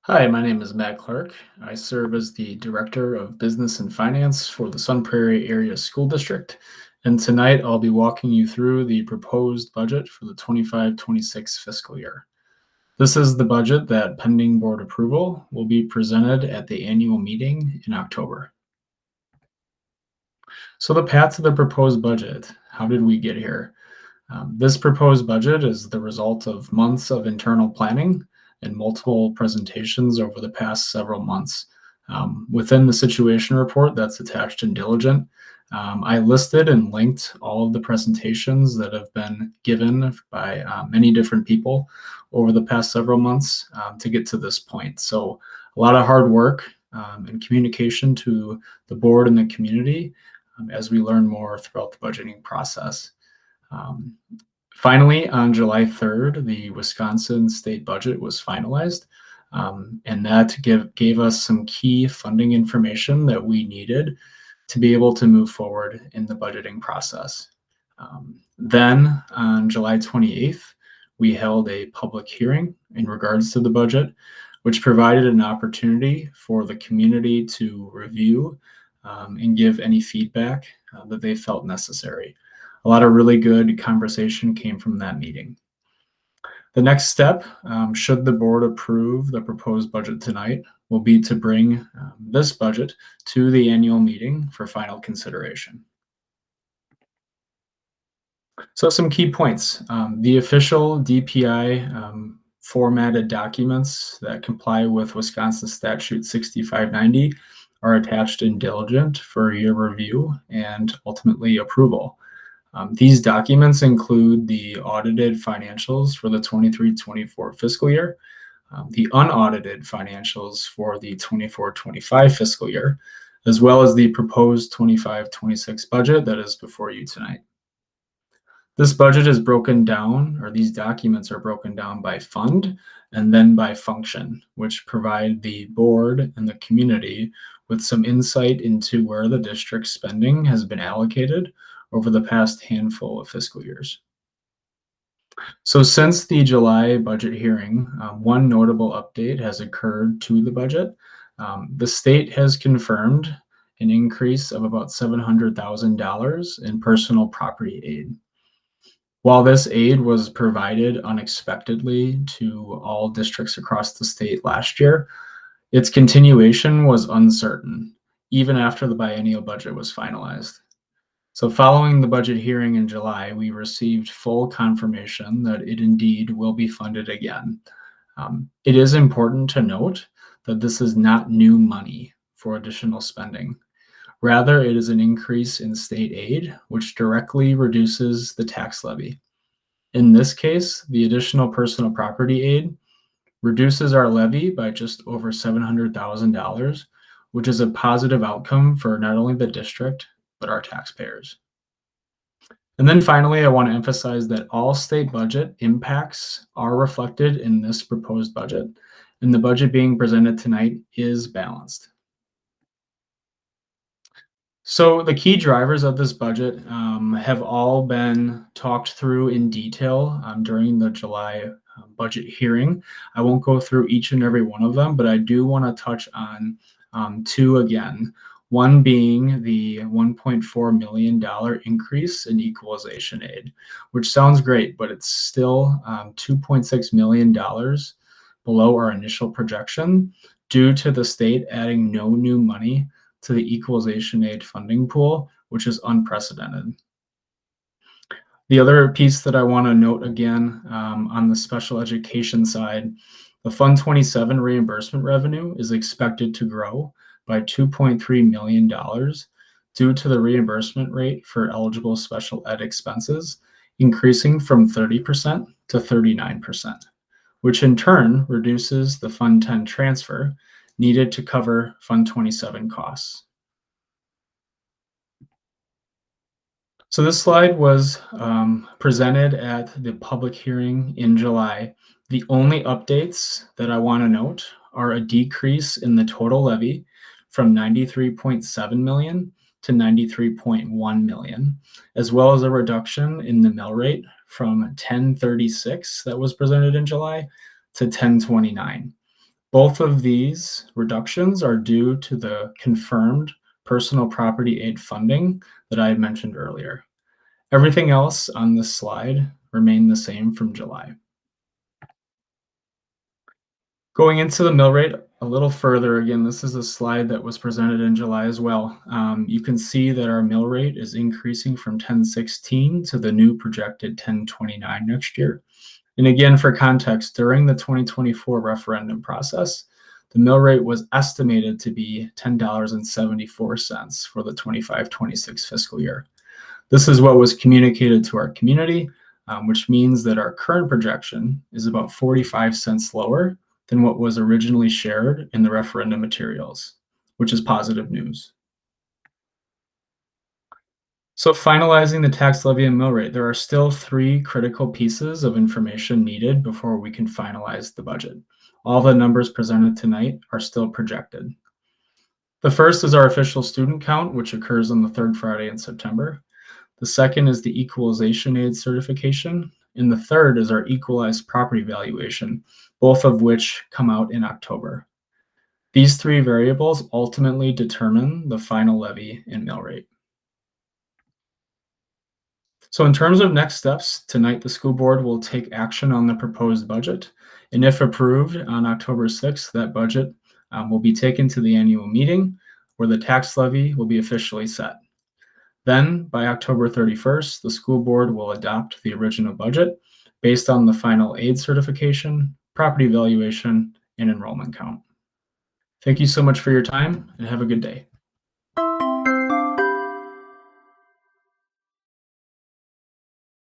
Hi, my name is Matt Clark. I serve as the Director of Business and Finance for the Sun Prairie Area School District. And tonight I'll be walking you through the proposed budget for the 25-26 fiscal year. This is the budget that, pending board approval, will be presented at the annual meeting in October. So, the path to the proposed budget, how did we get here? This proposed budget is the result of months of internal planning and multiple presentations over the past several months. Within the situation report that's attached in Diligent, I listed and linked all of the presentations that have been given by many different people over the past several months to get to this point. So, a lot of hard work and communication to the board and the community as we learn more throughout the budgeting process. Um, Finally, on July 3rd, the Wisconsin state budget was finalized, and that gave us some key funding information that we needed to be able to move forward in the budgeting process. Then, on July 28th, we held a public hearing in regards to the budget, which provided an opportunity for the community to review and give any feedback that they felt necessary. A lot of really good conversation came from that meeting. The next step, should the board approve the proposed budget tonight, will be to bring this budget to the annual meeting for final consideration. So some key points. The official DPI formatted documents that comply with Wisconsin Statute 6590 are attached in Diligent for your review and ultimately approval. These documents include the audited financials for the 23-24 fiscal year, the unaudited financials for the 24-25 fiscal year, as well as the proposed 25-26 budget that is before you tonight. This budget is broken down, or these documents are broken down by fund and then by function, which provide the board and the community with some insight into where the district's spending has been allocated over the past handful of fiscal years. So since the July budget hearing, one notable update has occurred to the budget. The state has confirmed an increase of about $700,000 in personal property aid. While this aid was provided unexpectedly to all districts across the state last year, its continuation was uncertain, even after the biennial budget was finalized. So following the budget hearing in July, we received full confirmation that it indeed will be funded again. It is important to note that this is not new money for additional spending. Rather, it is an increase in state aid, which directly reduces the tax levy. In this case, the additional personal property aid reduces our levy by just over $700,000, which is a positive outcome for not only the district, but our taxpayers. And then finally, I want to emphasize that all state budget impacts are reflected in this proposed budget, and the budget being presented tonight is balanced. So the key drivers of this budget have all been talked through in detail during the July budget hearing. I won't go through each and every one of them, but I do want to touch on two again. One being the $1.4 million increase in equalization aid, which sounds great, but it's still $2.6 million below our initial projection due to the state adding no new money to the equalization aid funding pool, which is unprecedented. The other piece that I want to note again on the special education side, the Fund 27 reimbursement revenue is expected to grow by $2.3 million due to the reimbursement rate for eligible special ed expenses increasing from 30% to 39%, which in turn reduces the Fund 10 transfer needed to cover Fund 27 costs. So this slide was presented at the public hearing in July. The only updates that I want to note are a decrease in the total levy from 93.7 million to 93.1 million, as well as a reduction in the mill rate from 1036 that was presented in July to 1029. Both of these reductions are due to the confirmed personal property aid funding that I had mentioned earlier. Everything else on this slide remained the same from July. Going into the mill rate a little further, again, this is a slide that was presented in July as well. You can see that our mill rate is increasing from 1016 to the new projected 1029 next year. And again, for context, during the 2024 referendum process, the mill rate was estimated to be $10.74 for the 25-26 fiscal year. This is what was communicated to our community, which means that our current projection is about 45 cents lower than what was originally shared in the referendum materials, which is positive news. So finalizing the tax levy and mill rate, there are still 3 critical pieces of information needed before we can finalize the budget. All the numbers presented tonight are still projected. The first is our official student count, which occurs on the 3rd Friday in September. The second is the equalization aid certification, and the third is our equalized property valuation, both of which come out in October. These 3 variables ultimately determine the final levy and mill rate. So in terms of next steps, tonight the school board will take action on the proposed budget. And if approved on October 6th, that budget will be taken to the annual meeting where the tax levy will be officially set. Then by October 31st, the school board will adopt the original budget based on the final aid certification, property valuation, and enrollment count. Thank you so much for your time and have a good day.